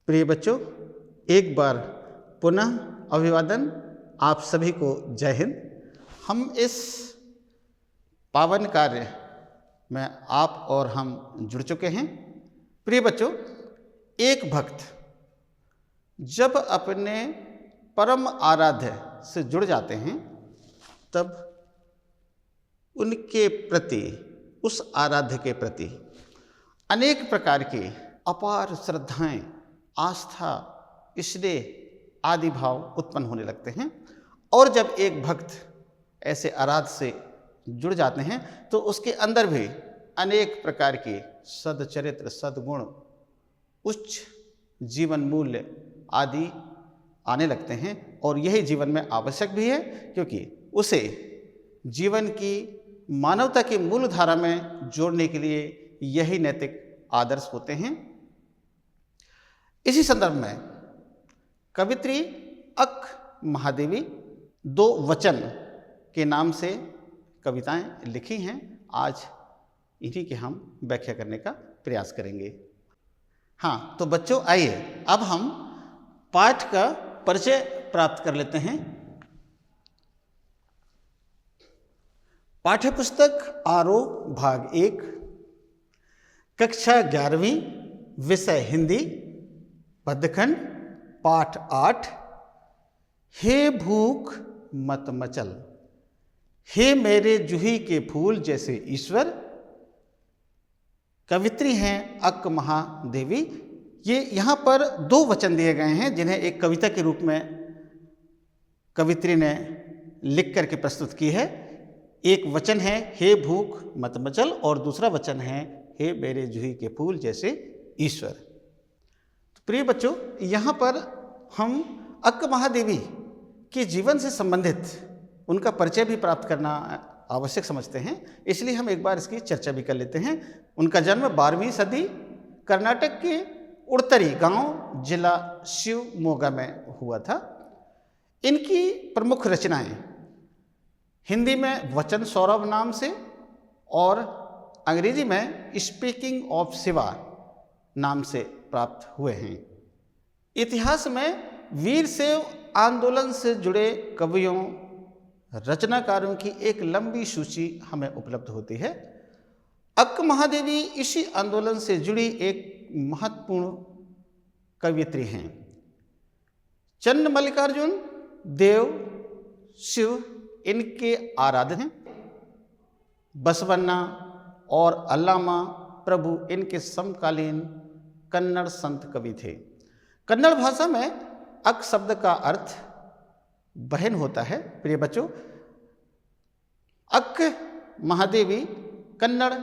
प्रिय बच्चों, एक बार पुनः अभिवादन। आप सभी को जय हिंद। हम इस पावन कार्य में आप और हम जुड़ चुके हैं। प्रिय बच्चों, एक भक्त जब अपने परम आराध्य से जुड़ जाते हैं तब उनके प्रति, उस आराध्य के प्रति अनेक प्रकार की अपार श्रद्धाएं, आस्था, स्नेह आदि भाव उत्पन्न होने लगते हैं। और जब एक भक्त ऐसे आराध्य से जुड़ जाते हैं तो उसके अंदर भी अनेक प्रकार की सदचरित्र, सद्गुण, उच्च जीवन मूल्य आदि आने लगते हैं। और यही जीवन में आवश्यक भी है, क्योंकि उसे जीवन की मानवता की मूल धारा में जोड़ने के लिए यही नैतिक आदर्श होते हैं। इसी संदर्भ में कवित्री अक्क महादेवी दो वचन के नाम से कविताएं लिखी हैं। आज इन्हीं की हम व्याख्या करने का प्रयास करेंगे। हाँ, तो बच्चों आइए अब हम पाठ का परिचय प्राप्त कर लेते हैं। पाठ्यपुस्तक आरोह भाग 1, कक्षा 11वीं, विषय हिंदी, पद्यखंड पाठ 8। हे भूख मत मचल, हे मेरे जूही के फूल जैसे ईश्वर। कवित्री हैं अक्क महादेवी। ये यहाँ पर दो वचन दिए गए हैं जिन्हें एक कविता के रूप में कवित्री ने लिख करके प्रस्तुत की है। एक वचन है हे भूख मत मचल और दूसरा वचन है हे मेरे जूही के फूल जैसे ईश्वर। तो प्रिय बच्चों, यहाँ पर हम अक्क महादेवी के जीवन से संबंधित उनका परिचय भी प्राप्त करना आवश्यक समझते हैं, इसलिए हम एक बार इसकी चर्चा भी कर लेते हैं। उनका जन्म 12वीं सदी कर्नाटक के उड़तरी गांव, जिला शिवमोगा में हुआ था। इनकी प्रमुख रचनाएं हिंदी में वचन सौरभ नाम से और अंग्रेजी में स्पीकिंग ऑफ शिवा नाम से प्राप्त हुए हैं। इतिहास में वीर शैव आंदोलन से जुड़े कवियों, रचनाकारों की एक लंबी सूची हमें उपलब्ध होती है। अक्क महादेवी इसी आंदोलन से जुड़ी एक महत्वपूर्ण कवियत्री हैं। चंद मल्लिकार्जुन देव शिव इनके आराध्य हैं। बसवन्ना और अल्लामा प्रभु इनके समकालीन कन्नड़ संत कवि थे। कन्नड़ भाषा में अक्क शब्द का अर्थ बहन होता है। प्रिय बच्चों, अक्क महादेवी कन्नड़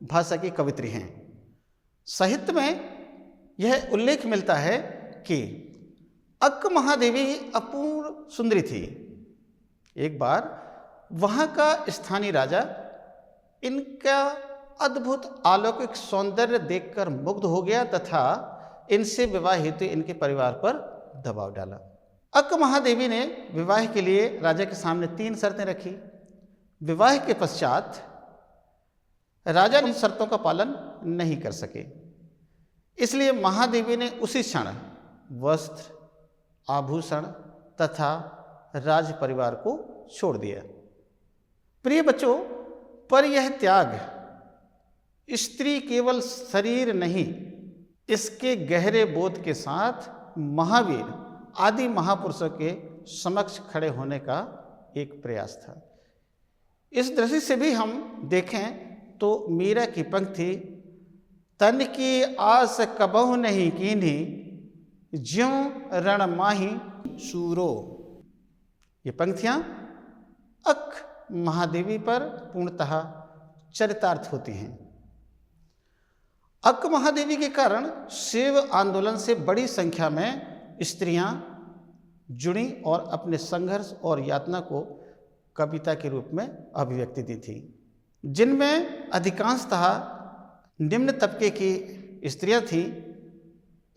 भाषा की कवित्री हैं। साहित्य में यह उल्लेख मिलता है कि अक्क महादेवी अपूर्व सुंदरी थी। एक बार वहाँ का स्थानीय राजा इनका अद्भुत अलौकिक सौंदर्य देखकर मुग्ध हो गया तथा इनसे विवाह हेतु इनके परिवार पर दबाव डाला। अक्क महादेवी ने विवाह के लिए राजा के सामने 3 शर्तें रखी। विवाह के पश्चात राजा उन शर्तों का पालन नहीं कर सके, इसलिए महादेवी ने उसी क्षण वस्त्र, आभूषण तथा राज परिवार को छोड़ दिया। प्रिय बच्चों, पर यह त्याग स्त्री केवल शरीर नहीं, इसके गहरे बोध के साथ महावीर आदि महापुरुषों के समक्ष खड़े होने का एक प्रयास था। इस दृष्टि से भी हम देखें तो मीरा की पंक्ति, तन की आस कबहु नहीं कीन्ही, ज्यों रण माही सूरो, ये पंक्तियां अक्क महादेवी पर पूर्णतः चरितार्थ होती हैं। अक्क महादेवी के कारण शैव आंदोलन से बड़ी संख्या में स्त्रियां जुड़ी और अपने संघर्ष और यातना को कविता के रूप में अभिव्यक्ति दी थी, जिनमें अधिकांशतः निम्न तबके की स्त्रियां थीं।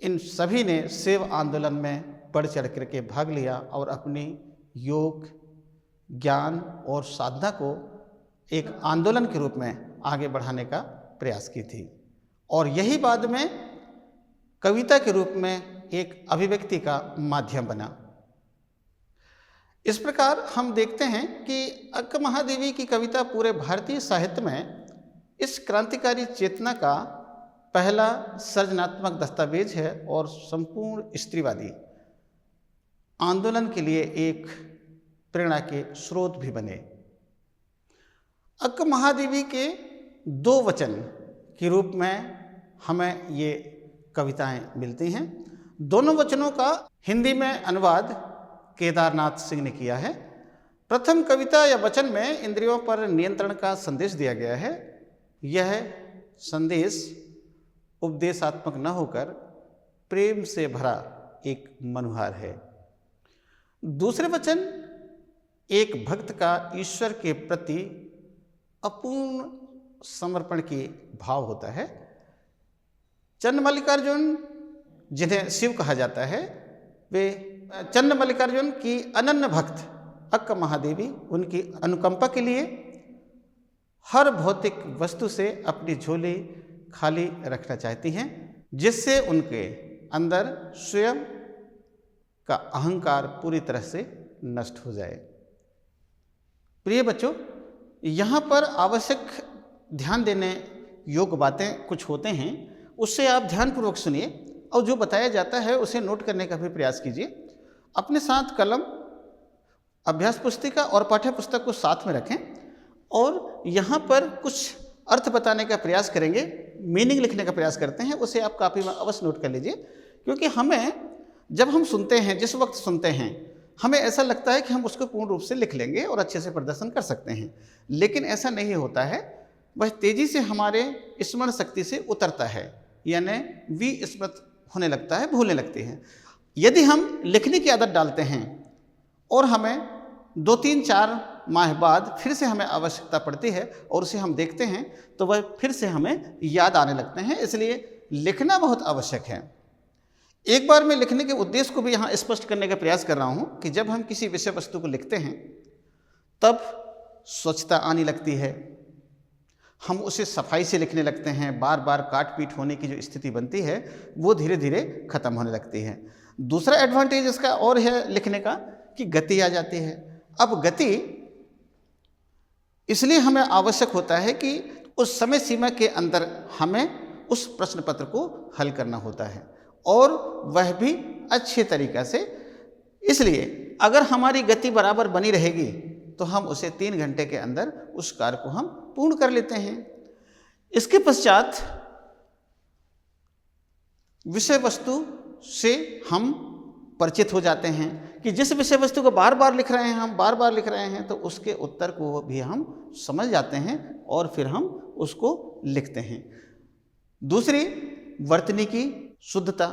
इन सभी ने शैव आंदोलन में बढ़ चढ़ करके भाग लिया और अपनी योग, ज्ञान और साधना को एक आंदोलन के रूप में आगे बढ़ाने का प्रयास की थी। और यही बाद में कविता के रूप में एक अभिव्यक्ति का माध्यम बना। इस प्रकार हम देखते हैं कि अक्क महादेवी की कविता पूरे भारतीय साहित्य में इस क्रांतिकारी चेतना का पहला सृजनात्मक दस्तावेज है और संपूर्ण स्त्रीवादी आंदोलन के लिए एक प्रेरणा के स्रोत भी बने। अक्क महादेवी के 2 वचन के रूप में हमें ये कविताएं मिलती हैं। दोनों वचनों का हिंदी में अनुवाद केदारनाथ सिंह ने किया है। प्रथम कविता या वचन में इंद्रियों पर नियंत्रण का संदेश दिया गया है। यह संदेश उपदेशात्मक न होकर प्रेम से भरा एक मनुहार है। दूसरे वचन एक भक्त का ईश्वर के प्रति अपूर्ण समर्पण की भाव होता है। चन्न मल्लिकार्जुन, जिन्हें शिव कहा जाता है, वे चन्न मल्लिकार्जुन की अनन्य भक्त अक्क महादेवी उनकी अनुकंपा के लिए हर भौतिक वस्तु से अपनी झोली खाली रखना चाहती हैं, जिससे उनके अंदर स्वयं का अहंकार पूरी तरह से नष्ट हो जाए। प्रिय बच्चों, यहाँ पर आवश्यक ध्यान देने योग्य बातें कुछ होते हैं, उससे आप ध्यानपूर्वक सुनिए और जो बताया जाता है उसे नोट करने का भी प्रयास कीजिए। अपने साथ कलम, अभ्यास पुस्तिका और पाठ्य पुस्तक को साथ में रखें और यहाँ पर कुछ अर्थ बताने का प्रयास करेंगे, मीनिंग लिखने का प्रयास करते हैं, उसे आप कॉपी में अवश्य नोट कर लीजिए। क्योंकि हमें जब हम सुनते हैं, जिस वक्त सुनते हैं, हमें ऐसा लगता है कि हम उसको पूर्ण रूप से लिख लेंगे और अच्छे से प्रदर्शन कर सकते हैं, लेकिन ऐसा नहीं होता है। वह तेज़ी से हमारे स्मरण शक्ति से उतरता है, यानी विस्मृत होने लगता है, भूलने लगते हैं। यदि हम लिखने की आदत डालते हैं और हमें 2-3-4 माह बाद फिर से हमें आवश्यकता पड़ती है और उसे हम देखते हैं तो वह फिर से हमें याद आने लगते हैं। इसलिए लिखना बहुत आवश्यक है। एक बार मैं लिखने के उद्देश्य को भी यहाँ स्पष्ट करने का प्रयास कर रहा हूँ कि जब हम किसी विषय वस्तु को लिखते हैं तब स्वच्छता आने लगती है, हम उसे सफाई से लिखने लगते हैं, बार बार काट पीट होने की जो स्थिति बनती है वो धीरे धीरे खत्म होने लगती है। दूसरा एडवांटेज इसका और है लिखने का कि गति आ जाती है। अब गति इसलिए हमें आवश्यक होता है कि उस समय सीमा के अंदर हमें उस प्रश्न पत्र को हल करना होता है और वह भी अच्छे तरीक़ा से। इसलिए अगर हमारी गति बराबर बनी रहेगी तो हम उसे 3 घंटे के अंदर उस कार्य को हम पूर्ण कर लेते हैं। इसके पश्चात विषय वस्तु से हम परिचित हो जाते हैं कि जिस विषय वस्तु को बार बार लिख रहे हैं, हम बार बार लिख रहे हैं, तो उसके उत्तर को भी हम समझ जाते हैं और फिर हम उसको लिखते हैं। दूसरी, वर्तनी की शुद्धता।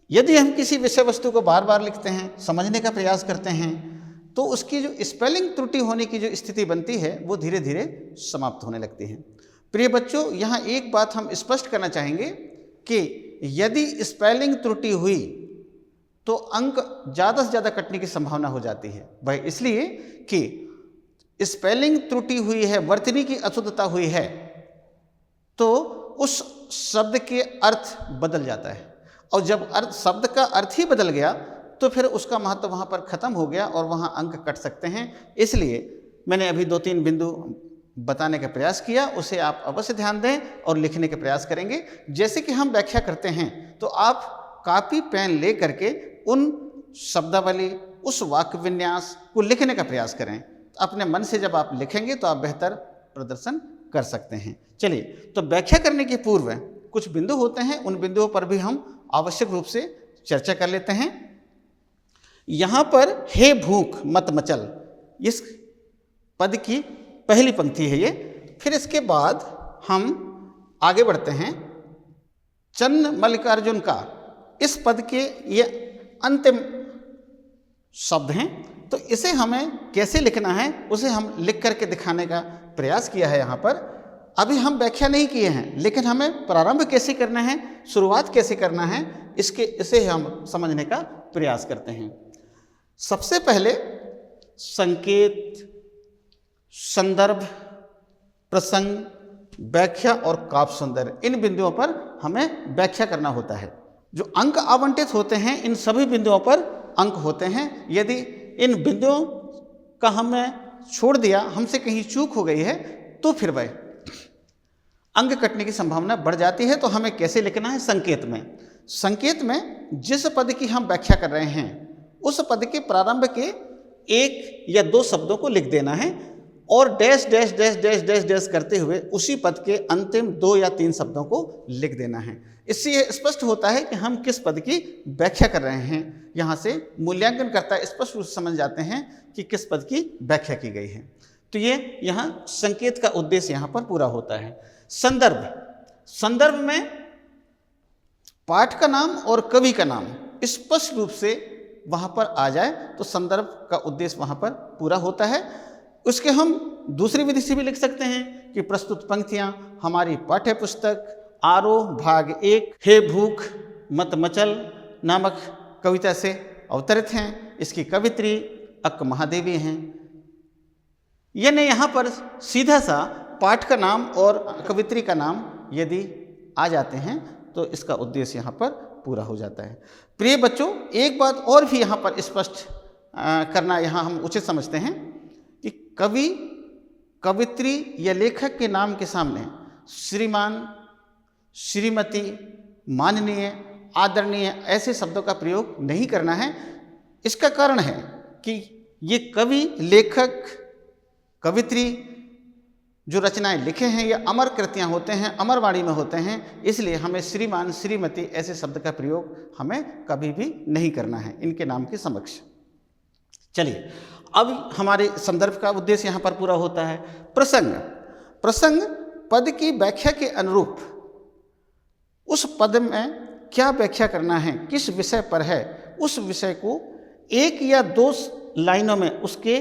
यदि हम किसी विषय वस्तु को बार बार लिखते हैं, समझने का प्रयास करते हैं, तो उसकी जो स्पेलिंग त्रुटि होने की जो स्थिति बनती है वो धीरे धीरे समाप्त होने लगती है। प्रिय बच्चों, यहाँ एक बात हम स्पष्ट करना चाहेंगे कि यदि स्पेलिंग त्रुटि हुई तो अंक ज़्यादा से ज़्यादा कटने की संभावना हो जाती है। वह इसलिए कि स्पेलिंग त्रुटि हुई है, वर्तनी की अशुद्धता हुई है, तो उस शब्द के अर्थ बदल जाता है और जब शब्द का अर्थ ही बदल गया तो फिर उसका महत्व वहाँ पर ख़त्म हो गया और वहाँ अंक कट सकते हैं। इसलिए मैंने अभी 2-3 बिंदु बताने का प्रयास किया, उसे आप अवश्य ध्यान दें और लिखने के प्रयास करेंगे। जैसे कि हम व्याख्या करते हैं तो आप कॉपी पेन ले करके उन शब्दावली, उस वाक्य विन्यास को लिखने का प्रयास करें। अपने मन से जब आप लिखेंगे तो आप बेहतर प्रदर्शन कर सकते हैं। चलिए, तो व्याख्या करने के पूर्व कुछ बिंदु होते हैं, उन बिंदुओं पर भी हम आवश्यक रूप से चर्चा कर लेते हैं। यहाँ पर हे भूख मत मचल, इस पद की पहली पंक्ति है ये। फिर इसके बाद हम आगे बढ़ते हैं। चन्न मल्लिकार्जुन का इस पद के ये अंतिम शब्द हैं, तो इसे हमें कैसे लिखना है उसे हम लिख करके दिखाने का प्रयास किया है। यहाँ पर अभी हम व्याख्या नहीं किए हैं, लेकिन हमें प्रारंभ कैसे करना है, शुरुआत कैसे करना है, इसे हम समझने का प्रयास करते हैं। सबसे पहले संकेत, संदर्भ, प्रसंग, व्याख्या और काव्य सौंदर्य, इन बिंदुओं पर हमें व्याख्या करना होता है। जो अंक आवंटित होते हैं इन सभी बिंदुओं पर अंक होते हैं। यदि इन बिंदुओं का हमने छोड़ दिया, हमसे कहीं चूक हो गई है, तो फिर वह अंक कटने की संभावना बढ़ जाती है। तो हमें कैसे लिखना है? संकेत में। संकेत में जिस पद की हम व्याख्या कर रहे हैं उस पद के प्रारंभ के 1 या 2 शब्दों को लिख देना है और dash dash dash dash dash dash करते हुए उसी पद के अंतिम 2 या 3 शब्दों को लिख देना है। इससे यह स्पष्ट होता है कि हम किस पद की व्याख्या कर रहे हैं। यहाँ से मूल्यांकन करता स्पष्ट रूप से समझ जाते हैं कि किस पद की व्याख्या की गई है। तो ये यहाँ संकेत का उद्देश्य यहाँ पर पूरा होता है। संदर्भ, संदर्भ में पाठ का नाम और कवि का नाम स्पष्ट रूप से वहाँ पर आ जाए तो संदर्भ का उद्देश्य वहाँ पर पूरा होता है। उसके हम दूसरी विधि से भी लिख सकते हैं कि प्रस्तुत पंक्तियाँ हमारी पाठ्य पुस्तक आरोह भाग 1 हे भूख मत मचल नामक कविता से अवतरित हैं। इसकी कवित्री अक्क महादेवी हैं। यानी यहाँ पर सीधा सा पाठ का नाम और कवित्री का नाम यदि आ जाते हैं तो इसका उद्देश्य यहाँ पर पूरा हो जाता है। प्रिय बच्चों, एक बात और भी यहाँ पर स्पष्ट करना यहाँ हम उचित समझते हैं कि कवि, कवित्री या लेखक के नाम के सामने श्रीमान, श्रीमती, माननीय, आदरणीय ऐसे शब्दों का प्रयोग नहीं करना है। इसका कारण है कि ये कवि, लेखक, कवित्री जो रचनाएं लिखे हैं ये अमर कृतियां होते हैं, अमर वाणी में होते हैं। इसलिए हमें श्रीमान, श्रीमती ऐसे शब्द का प्रयोग हमें कभी भी नहीं करना है इनके नाम के समक्ष। चलिए, अब हमारे संदर्भ का उद्देश्य यहाँ पर पूरा होता है। प्रसंग, प्रसंग पद की व्याख्या के अनुरूप उस पद में क्या व्याख्या करना है, किस विषय पर है, उस विषय को 1 या 2 लाइनों में उसके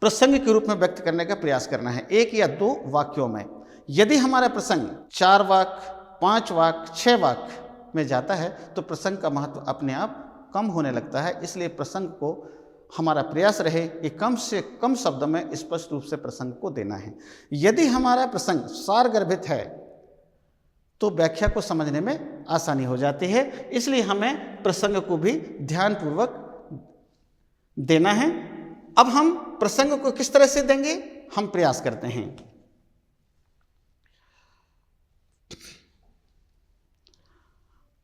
प्रसंग के रूप में व्यक्त करने का प्रयास करना है, 1 या 2 वाक्यों में। यदि हमारा प्रसंग 4 वाक्य, 5 वाक्य, 6 वाक्य में जाता है तो प्रसंग का महत्व अपने आप कम होने लगता है। इसलिए प्रसंग को हमारा प्रयास रहे कि कम से कम शब्द में स्पष्ट रूप से प्रसंग को देना है। यदि हमारा प्रसंग सारगर्भित है तो व्याख्या को समझने में आसानी हो जाती है। इसलिए हमें प्रसंग को भी ध्यानपूर्वक देना है। अब हम प्रसंग को किस तरह से देंगे, हम प्रयास करते हैं।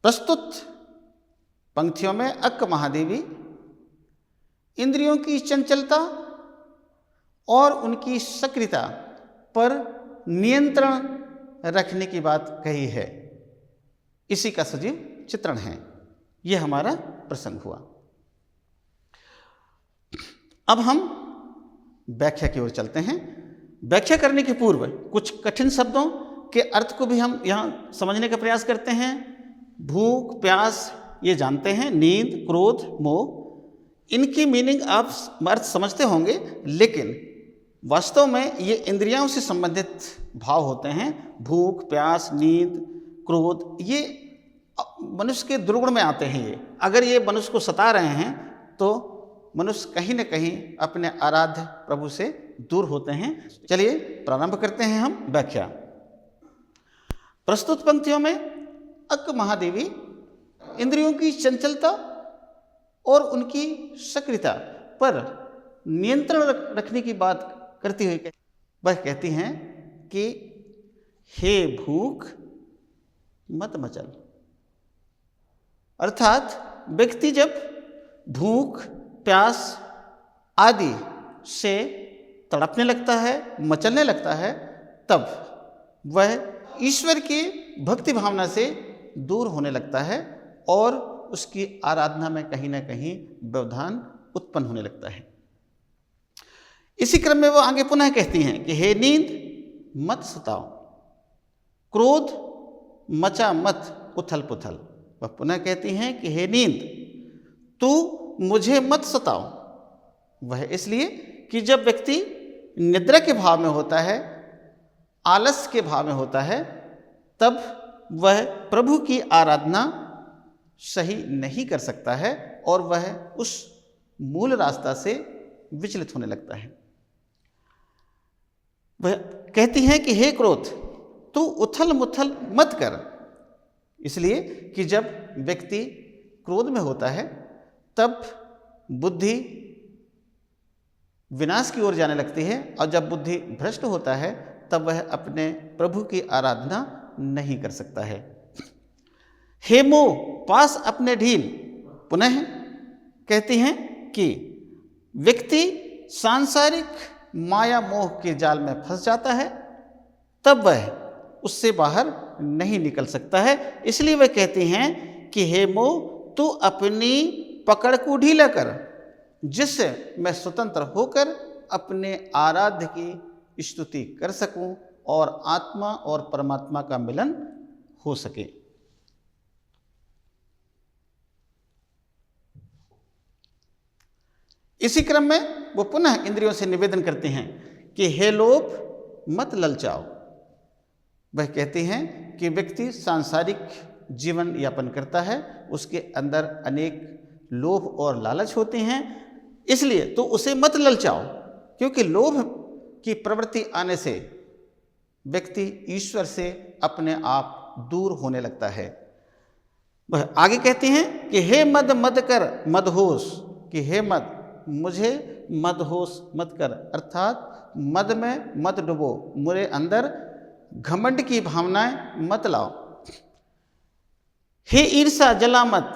प्रस्तुत पंक्तियों में अक्क महादेवी इंद्रियों की चंचलता और उनकी सक्रियता पर नियंत्रण रखने की बात कही है। इसी का सजीव चित्रण है। यह हमारा प्रसंग हुआ। अब हम व्याख्या की ओर चलते हैं। व्याख्या करने के पूर्व कुछ कठिन शब्दों के अर्थ को भी हम यहाँ समझने का प्रयास करते हैं। भूख, प्यास ये जानते हैं, नींद, क्रोध, मोह, इनकी मीनिंग आप अर्थ समझते होंगे, लेकिन वास्तव में ये इंद्रियों से संबंधित भाव होते हैं। भूख, प्यास, नींद, क्रोध ये मनुष्य के दुर्गुण में आते हैं। ये अगर ये मनुष्य को सता रहे हैं तो मनुष्य कहीं न कहीं अपने आराध्य प्रभु से दूर होते हैं। चलिए प्रारंभ करते हैं हम व्याख्या। प्रस्तुत पंक्तियों में अक्क महादेवी इंद्रियों की चंचलता और उनकी सक्रियता पर नियंत्रण रखने की बात करती हुई वह कहती हैं कि हे भूख मत मचल। अर्थात व्यक्ति जब भूख, प्यास आदि से तड़पने लगता है, मचलने लगता है, तब वह ईश्वर की भक्ति भावना से दूर होने लगता है और उसकी आराधना में कहीं ना कहीं व्यवधान उत्पन्न होने लगता है। इसी क्रम में वो आगे पुनः कहती हैं कि हे नींद मत सताओ, क्रोध मचा मत उथल पुथल। वह पुनः कहती हैं कि हे नींद तू मुझे मत सताओ। वह इसलिए कि जब व्यक्ति निद्रा के भाव में होता है, आलस के भाव में होता है, तब वह प्रभु की आराधना सही नहीं कर सकता है और वह उस मूल रास्ता से विचलित होने लगता है। वह कहती हैं कि हे क्रोध तू उथल मुथल मत कर, इसलिए कि जब व्यक्ति क्रोध में होता है तब बुद्धि विनाश की ओर जाने लगती है, और जब बुद्धि भ्रष्ट होता है तब वह अपने प्रभु की आराधना नहीं कर सकता है। हे मोह पास अपने ढील, पुनः कहती हैं कि व्यक्ति सांसारिक माया मोह के जाल में फंस जाता है, तब वह उससे बाहर नहीं निकल सकता है। इसलिए वह कहती हैं कि हे मोह तू अपनी पकड़ को ढीला कर, जिससे मैं स्वतंत्र होकर अपने आराध्य की स्तुति कर सकूं और आत्मा और परमात्मा का मिलन हो सके। इसी क्रम में वो पुनः इंद्रियों से निवेदन करते हैं कि हे लोभ मत ललचाओ। वह कहते हैं कि व्यक्ति सांसारिक जीवन यापन करता है, उसके अंदर अनेक लोभ और लालच होते हैं, इसलिए तो उसे मत ललचाओ, क्योंकि लोभ की प्रवृत्ति आने से व्यक्ति ईश्वर से अपने आप दूर होने लगता है। वह आगे कहते हैं कि हे मद मद कर मदहोश, कि हे मद मुझे मदहोश मत कर, अर्थात मद में मत डुबो, मेरे अंदर घमंड की भावनाएं मत लाओ। हे ईर्षा जला मत,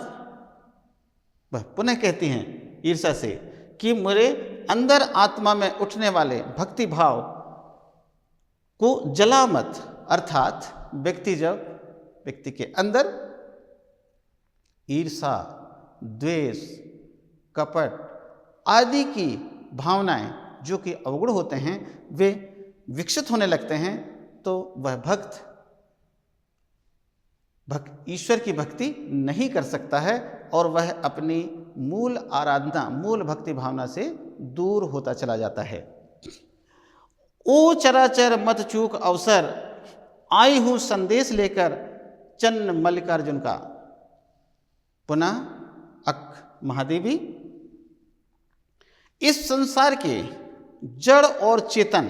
वह पुनः कहती हैं ईर्षा से कि मेरे अंदर आत्मा में उठने वाले भक्ति भाव को जला मत, अर्थात व्यक्ति के अंदर ईर्षा, द्वेष, कपट आदि की भावनाएं जो कि अवगुण होते हैं वे विकसित होने लगते हैं, तो वह भक्त ईश्वर की भक्ति नहीं कर सकता है और वह अपनी मूल आराधना, मूल भक्ति भावना से दूर होता चला जाता है। ओ चराचर मत चूक अवसर, आई हूं संदेश लेकर चन्न मल्लिकार्जुन का। पुनः अक महादेवी इस संसार के जड़ और चेतन,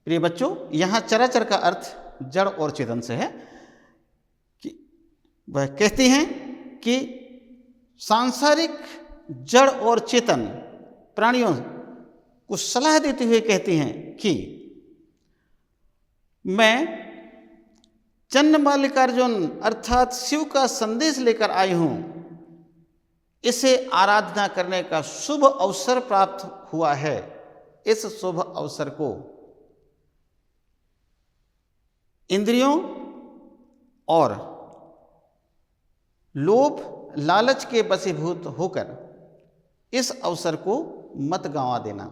प्रिय बच्चों यहाँ चराचर का अर्थ जड़ और चेतन से है, कि वह कहती हैं कि सांसारिक जड़ और चेतन प्राणियों को सलाह देते हुए कहती हैं कि मैं चन्न मल्लिकार्जुन अर्थात शिव का संदेश लेकर आई हूं, इसे आराधना करने का शुभ अवसर प्राप्त हुआ है। इस शुभ अवसर को इंद्रियों और लोभ लालच के वशीभूत होकर इस अवसर को मत गंवा देना,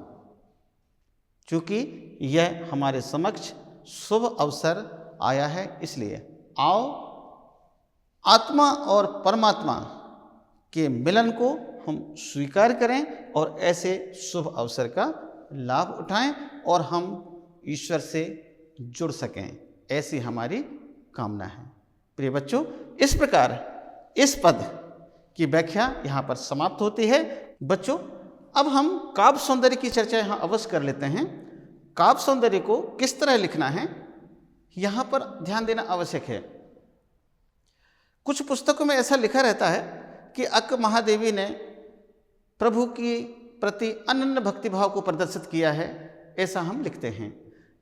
क्योंकि यह हमारे समक्ष शुभ अवसर आया है। इसलिए आओ आत्मा और परमात्मा के मिलन को हम स्वीकार करें और ऐसे शुभ अवसर का लाभ उठाएं और हम ईश्वर से जुड़ सकें, ऐसी हमारी कामना है। प्रिय बच्चों, इस प्रकार इस पद की व्याख्या यहाँ पर समाप्त होती है। बच्चों, अब हम काव्य सौंदर्य की चर्चा यहाँ अवश्य कर लेते हैं। काव्य सौंदर्य को किस तरह लिखना है यहाँ पर ध्यान देना आवश्यक है। कुछ पुस्तकों में ऐसा लिखा रहता है कि अक्क महादेवी ने प्रभु की प्रति अनन्य भक्तिभाव को प्रदर्शित किया है, ऐसा हम लिखते हैं।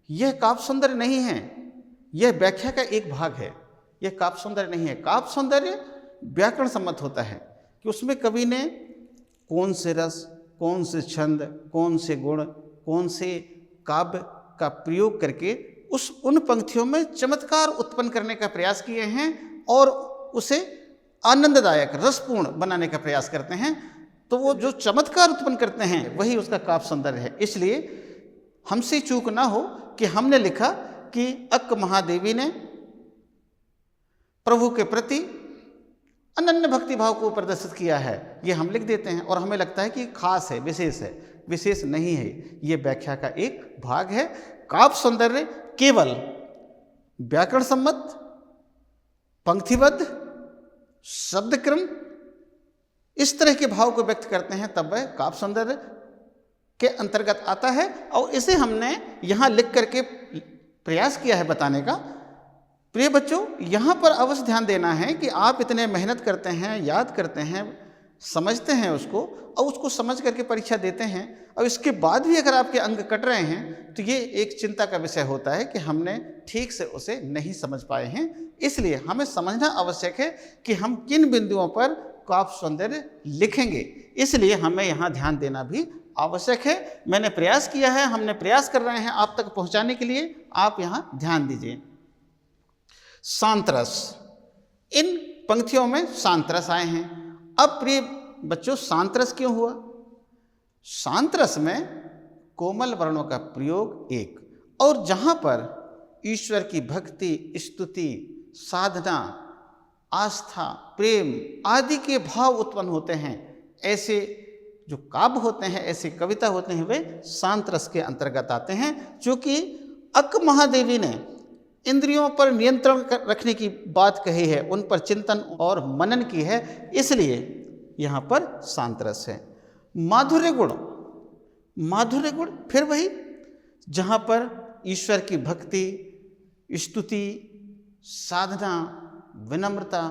यह काव्य सौंदर्य नहीं है, यह व्याख्या का एक भाग है। यह काव्य सौंदर्य नहीं है। काव्य सौंदर्य व्याकरण सम्मत होता है कि उसमें कवि ने कौन से रस, कौन से छंद, कौन से गुण, कौन से काव्य का प्रयोग करके उन पंक्तियों में चमत्कार उत्पन्न करने का प्रयास किए हैं और उसे आनंददायक रसपूर्ण बनाने का प्रयास करते हैं। तो वो जो चमत्कार उत्पन्न करते हैं वही उसका काव्य सौंदर्य है। इसलिए हमसे चूक ना हो कि हमने लिखा कि अक्क महादेवी ने प्रभु के प्रति अनन्य भक्ति भाव को प्रदर्शित किया है, ये हम लिख देते हैं और हमें लगता है कि खास है, विशेष है। विशेष नहीं है, ये व्याख्या का एक भाग है। काव्य सौंदर्य केवल व्याकरण सम्मत, पंक्तिबद्ध, शब्द क्रम इस तरह के भाव को व्यक्त करते हैं, तब वह काव्य सौंदर्य के अंतर्गत आता है। और इसे हमने यहाँ लिख करके प्रयास किया है बताने का प्रिय बच्चों, यहाँ पर अवश्य ध्यान देना है कि आप इतने मेहनत करते हैं, याद करते हैं, समझते हैं उसको, और उसको समझ करके परीक्षा देते हैं, और इसके बाद भी अगर आपके अंक कट रहे हैं तो ये एक चिंता का विषय होता है कि हमने ठीक से उसे नहीं समझ पाए हैं। इसलिए हमें समझना आवश्यक है कि हम किन बिंदुओं पर काव्य सौंदर्य लिखेंगे, इसलिए हमें यहाँ ध्यान देना भी आवश्यक है। मैंने प्रयास किया है, हमने प्रयास कर रहे हैं आप तक पहुँचाने के लिए, आप यहाँ ध्यान दीजिए। सांतरस, इन पंक्तियों में सांतरस आए हैं। अब प्रिय बच्चों, सांतरस क्यों हुआ? सांतरस में कोमल वर्णों का प्रयोग एक, और जहाँ पर ईश्वर की भक्ति, स्तुति, साधना, आस्था, प्रेम आदि के भाव उत्पन्न होते हैं, ऐसे जो काव्य होते हैं, ऐसे कविता होते हैं, वे सांतरस के अंतर्गत आते हैं। चूँकि अक्क महादेवी ने इंद्रियों पर नियंत्रण रखने की बात कही है, उन पर चिंतन और मनन की है, इसलिए यहाँ पर सांतरस है। माधुर्य गुण, माधुर्य गुण फिर वही, जहाँ पर ईश्वर की भक्ति, स्तुति, साधना, विनम्रता,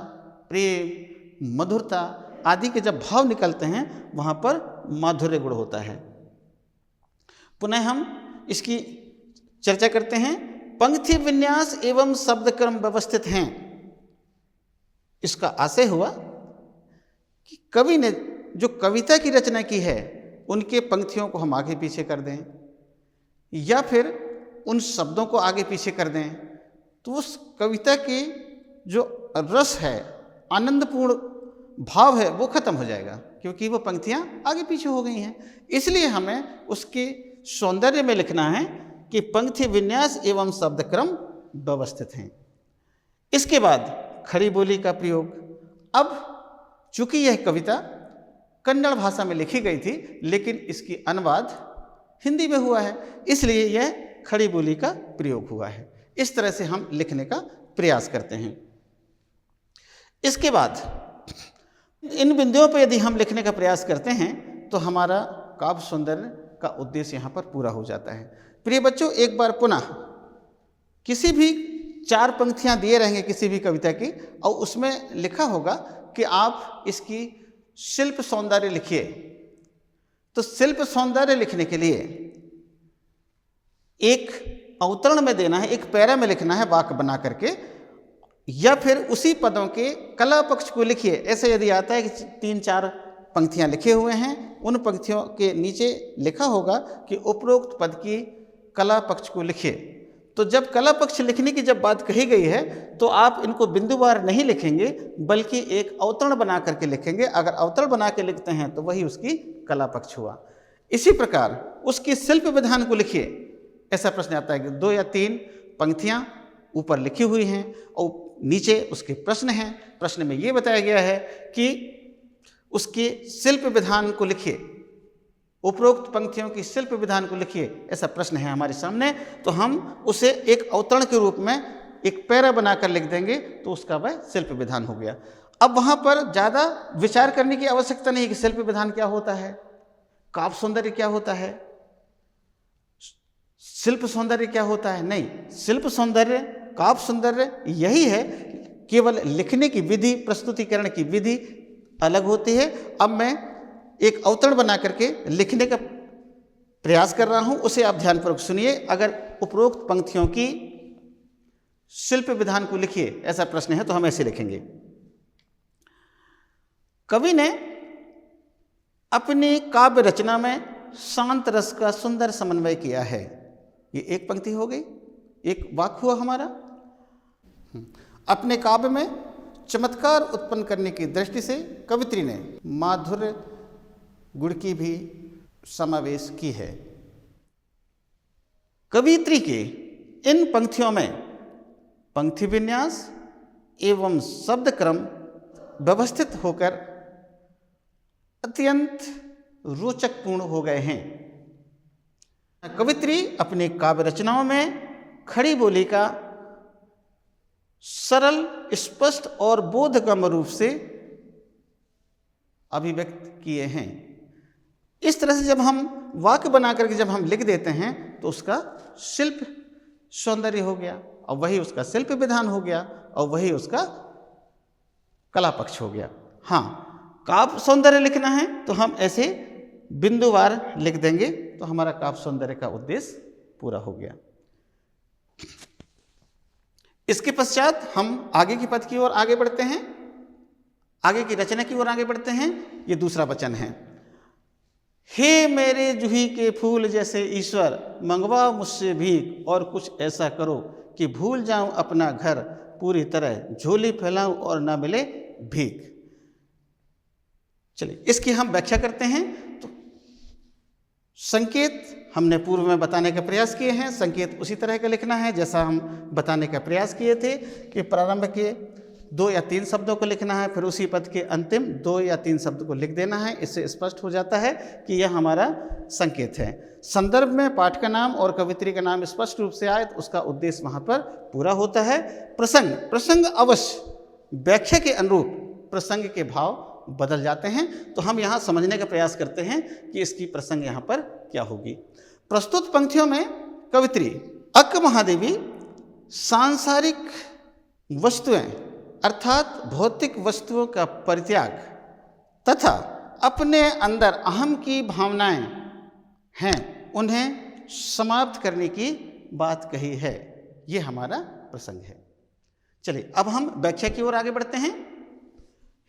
प्रेम, मधुरता आदि के जब भाव निकलते हैं, वहाँ पर माधुर्य गुण होता है। पुनः हम इसकी चर्चा करते हैं। पंक्ति विन्यास एवं शब्द क्रम व्यवस्थित हैं। इसका आशय हुआ कि कवि ने जो कविता की रचना की है, उनके पंक्तियों को हम आगे पीछे कर दें या फिर उन शब्दों को आगे पीछे कर दें, तो उस कविता की जो रस है, आनंदपूर्ण भाव है, वो खत्म हो जाएगा, क्योंकि वो पंक्तियाँ आगे पीछे हो गई हैं। इसलिए हमें उसके सौंदर्य में लिखना है कि पंक्ति विन्यास एवं शब्द क्रम व्यवस्थित हैं। इसके बाद खड़ी बोली का प्रयोग। अब चूंकि यह कविता कन्नड़ भाषा में लिखी गई थी, लेकिन इसकी अनुवाद हिंदी में हुआ है, इसलिए यह खड़ी बोली का प्रयोग हुआ है। इस तरह से हम लिखने का प्रयास करते हैं। इसके बाद इन बिंदुओं पर यदि हम लिखने का प्रयास करते हैं तो हमारा काव्य सौंदर्य का उद्देश्य यहाँ पर पूरा हो जाता है। प्रिय बच्चों, एक बार पुनः किसी भी 4 पंक्तियाँ दिए रहेंगे किसी भी कविता की, और उसमें लिखा होगा कि आप इसकी शिल्प सौंदर्य लिखिए। तो शिल्प सौंदर्य लिखने के लिए एक अवतरण में देना है, एक पैरा में लिखना है वाक्य बना करके, या फिर उसी पदों के कला पक्ष को लिखिए। ऐसे यदि आता है कि 3-4 पंक्तियाँ लिखे हुए हैं, उन पंक्तियों के नीचे लिखा होगा कि उपरोक्त पद की कला पक्ष को लिखिए। तो जब कला पक्ष लिखने की जब बात कही गई है, तो आप इनको बिंदुवार नहीं लिखेंगे, बल्कि एक अवतरण बना करके लिखेंगे। अगर अवतरण बना के लिखते हैं तो वही उसकी कला पक्ष हुआ। इसी प्रकार उसकी शिल्प विधान को लिखिए। ऐसा प्रश्न आता है कि 2 या 3 पंक्तियाँ ऊपर लिखी हुई हैं और नीचे उसके प्रश्न हैं। प्रश्न में ये बताया गया है कि उसके शिल्प विधान को लिखिए, उपरोक्त पंक्तियों की शिल्प विधान को लिखिए, ऐसा प्रश्न है हमारे सामने। तो हम उसे एक अवतरण के रूप में एक पैरा बनाकर लिख देंगे, तो उसका वह शिल्प विधान हो गया। अब वहाँ पर ज़्यादा विचार करने की आवश्यकता नहीं कि शिल्प विधान क्या होता है, काव्य सौंदर्य क्या होता है, शिल्प सौंदर्य क्या होता है। नहीं, शिल्प सौंदर्य, काव्य सौंदर्य यही है, केवल लिखने की विधि, प्रस्तुतिकरण की विधि अलग होती है। अब मैं एक अवतरण बना करके लिखने का प्रयास कर रहा हूं, उसे आप ध्यानपूर्वक सुनिए। अगर उपरोक्त पंक्तियों की शिल्प विधान को लिखिए, ऐसा प्रश्न है, तो हम ऐसे लिखेंगे। कवि ने अपनी काव्य रचना में शांत रस का सुंदर समन्वय किया है। ये एक पंक्ति हो गई, एक वाक्य हुआ हमारा। अपने काव्य में चमत्कार उत्पन्न करने की दृष्टि से कवित्री ने माधुर्य गुण की भी समावेश की है। कवित्री के इन पंक्तियों में पंक्ति विन्यास एवं शब्द क्रम व्यवस्थित होकर अत्यंत रोचकपूर्ण हो गए हैं। कवित्री अपनी काव्य रचनाओं में खड़ी बोली का सरल, स्पष्ट और बोधगम्य रूप से अभिव्यक्त किए हैं। इस तरह से जब हम वाक्य बना करके जब हम लिख देते हैं तो उसका शिल्प सौंदर्य हो गया। और वही उसका शिल्प विधान हो गया और वही उसका कला पक्ष हो गया। हाँ, काव्य सौंदर्य लिखना है तो हम ऐसे बिंदुवार लिख देंगे तो हमारा काव्य सौंदर्य का उद्देश्य पूरा हो गया। इसके पश्चात हम आगे की पद की ओर आगे बढ़ते हैं, आगे की रचना की ओर आगे बढ़ते हैं। ये दूसरा वचन है, हे मेरे जूही के फूल जैसे ईश्वर, मंगवाओ मुझसे भीख और कुछ ऐसा करो कि भूल जाऊं अपना घर पूरी तरह, झोली फैलाऊं और ना मिले भीख। चलिए इसकी हम व्याख्या करते हैं। तो संकेत हमने पूर्व में बताने का प्रयास किए हैं, संकेत उसी तरह का लिखना है जैसा हम बताने का प्रयास किए थे कि प्रारंभ के 2 या 3 शब्दों को लिखना है, फिर उसी पद के अंतिम 2 या 3 शब्द को लिख देना है। इससे स्पष्ट हो जाता है कि यह हमारा संकेत है। संदर्भ में पाठ का नाम और कवित्री का नाम स्पष्ट रूप से आए तो उसका उद्देश्य वहाँ पर पूरा होता है। प्रसंग अवश्य व्याख्या के अनुरूप प्रसंग के भाव बदल जाते हैं। तो हम यहाँ समझने का प्रयास करते हैं कि इसकी प्रसंग यहाँ पर क्या होगी। प्रस्तुत पंक्तियों में कवित्री अक्क महादेवी सांसारिक वस्तुएं अर्थात भौतिक वस्तुओं का परित्याग तथा अपने अंदर अहम की भावनाएं हैं उन्हें समाप्त करने की बात कही है। ये हमारा प्रसंग है। चलिए अब हम व्याख्या की ओर आगे बढ़ते हैं।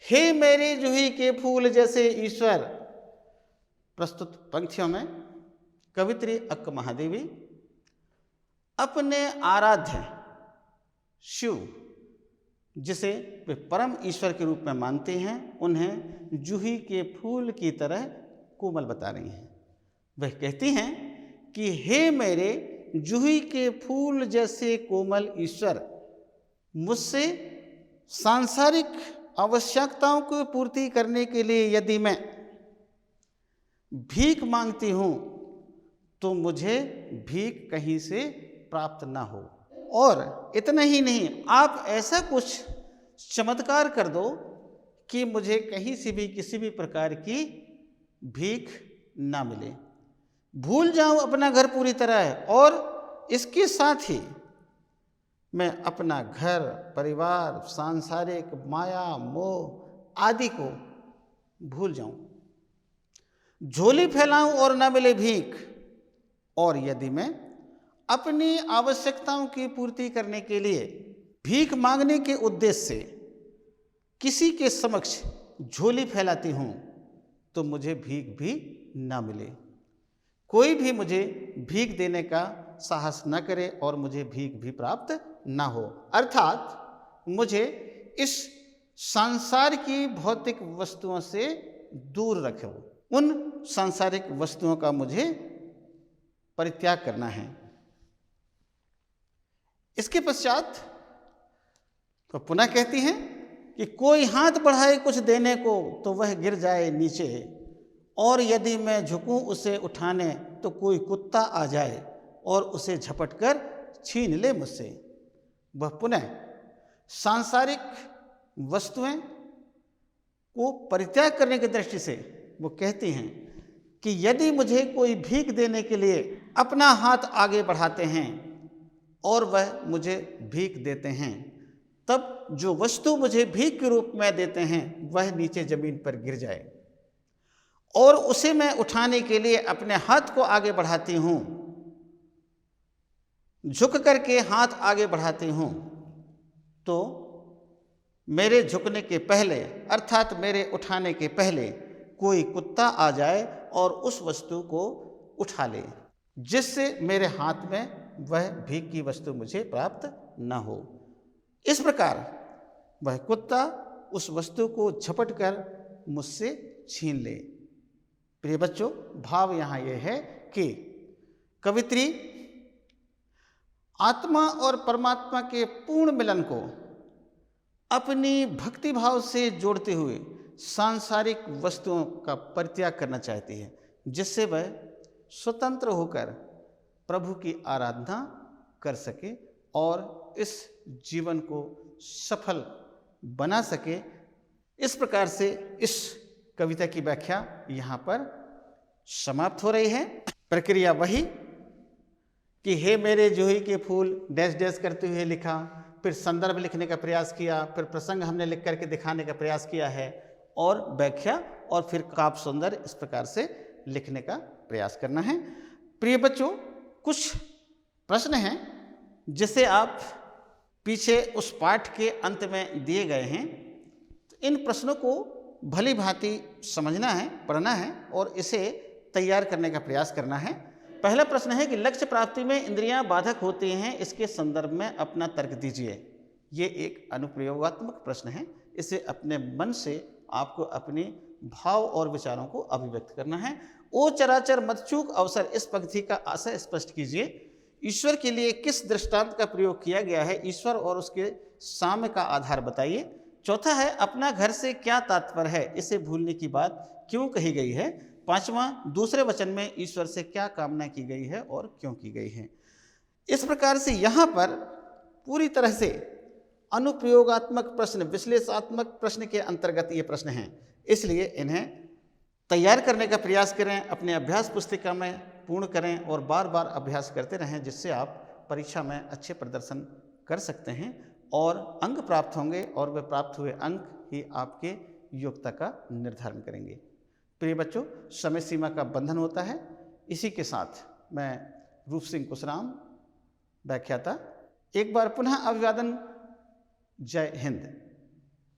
हे मेरे जूही के फूल जैसे ईश्वर, प्रस्तुत पंक्तियों में कवित्री अक्क महादेवी अपने आराध्य शिव, जिसे वे परम ईश्वर के रूप में मानते हैं, उन्हें जूही के फूल की तरह कोमल बता रही हैं। वह कहती हैं कि हे मेरे जूही के फूल जैसे कोमल ईश्वर, मुझसे सांसारिक आवश्यकताओं की पूर्ति करने के लिए यदि मैं भीख मांगती हूँ तो मुझे भीख कहीं से प्राप्त ना हो। और इतना ही नहीं, आप ऐसा कुछ चमत्कार कर दो कि मुझे कहीं से भी किसी भी प्रकार की भीख ना मिले, भूल जाऊं अपना घर पूरी तरह, और इसके साथ ही मैं अपना घर परिवार सांसारिक माया मोह आदि को भूल जाऊं, झोली फैलाऊं और ना मिले भीख। और यदि मैं अपनी आवश्यकताओं की पूर्ति करने के लिए भीख मांगने के उद्देश्य से किसी के समक्ष झोली फैलाती हूँ तो मुझे भीख भी ना मिले, कोई भी मुझे भीख देने का साहस न करे और मुझे भीख भी प्राप्त ना हो। अर्थात मुझे इस सांसार की भौतिक वस्तुओं से दूर रखो, उन सांसारिक वस्तुओं का मुझे परित्याग करना है। इसके पश्चात तो पुनः कहती हैं कि कोई हाथ बढ़ाए कुछ देने को तो वह गिर जाए नीचे, और यदि मैं झुकूं उसे उठाने तो कोई कुत्ता आ जाए और उसे झपट कर छीन ले मुझसे। वह पुनः सांसारिक वस्तुएं को परित्याग करने की दृष्टि से वो कहती हैं कि यदि मुझे कोई भीख देने के लिए अपना हाथ आगे बढ़ाते हैं और वह मुझे भीख देते हैं, तब जो वस्तु मुझे भीख के रूप में देते हैं वह नीचे जमीन पर गिर जाए और उसे मैं उठाने के लिए अपने हाथ को आगे बढ़ाती हूँ, झुक करके हाथ आगे बढ़ाती हूँ, तो मेरे झुकने के पहले अर्थात मेरे उठाने के पहले कोई कुत्ता आ जाए और उस वस्तु को उठा ले, जिससे मेरे हाथ में वह भीख की वस्तु मुझे प्राप्त न हो। इस प्रकार वह कुत्ता उस वस्तु को झपट कर मुझसे छीन ले। प्रिय बच्चों, भाव यहाँ यह है कि कवित्री आत्मा और परमात्मा के पूर्ण मिलन को अपनी भक्ति भाव से जोड़ते हुए सांसारिक वस्तुओं का परित्याग करना चाहती है, जिससे वह स्वतंत्र होकर प्रभु की आराधना कर सके और इस जीवन को सफल बना सके। इस प्रकार से इस कविता की व्याख्या यहाँ पर समाप्त हो रही है। प्रक्रिया वही कि हे मेरे जूही के फूल डैश डैश करते हुए लिखा, फिर संदर्भ लिखने का प्रयास किया, फिर प्रसंग हमने लिख करके दिखाने का प्रयास किया है, और व्याख्या और फिर काव्य सुंदर, इस प्रकार से लिखने का प्रयास करना है। प्रिय बच्चों, कुछ प्रश्न हैं जिसे आप पीछे उस पाठ के अंत में दिए गए हैं, तो इन प्रश्नों को भली भांति समझना है, पढ़ना है और इसे तैयार करने का प्रयास करना है। पहला प्रश्न है कि लक्ष्य प्राप्ति में इंद्रियां बाधक होती हैं, इसके संदर्भ में अपना तर्क दीजिए। ये एक अनुप्रयोगात्मक प्रश्न है, इसे अपने मन से आपको अपने भाव और विचारों को अभिव्यक्त करना है। ओ चराचर मत चूक अवसर, इस पंक्ति का आशय स्पष्ट कीजिए। ईश्वर के लिए किस दृष्टांत का प्रयोग किया गया है, ईश्वर और उसके साम्य का आधार बताइए। चौथा है अपना घर से क्या तात्पर्य है, इसे भूलने की बात क्यों कही गई है। पांचवा, दूसरे वचन में ईश्वर से क्या कामना की गई है और क्यों की गई है। इस प्रकार से यहाँ पर पूरी तरह से अनुप्रयोगात्मक प्रश्न, विश्लेषणात्मक प्रश्न के अंतर्गत ये प्रश्न हैं, इसलिए इन्हें तैयार करने का प्रयास करें, अपने अभ्यास पुस्तिका में पूर्ण करें और बार बार अभ्यास करते रहें, जिससे आप परीक्षा में अच्छे प्रदर्शन कर सकते हैं और अंक प्राप्त होंगे, और वे प्राप्त हुए अंक ही आपके योग्यता का निर्धारण करेंगे। प्रिय बच्चों, समय सीमा का बंधन होता है। इसी के साथ मैं रूप सिंह कुशराम, व्याख्याता, एक बार पुनः अभिवादन। जय हिंद।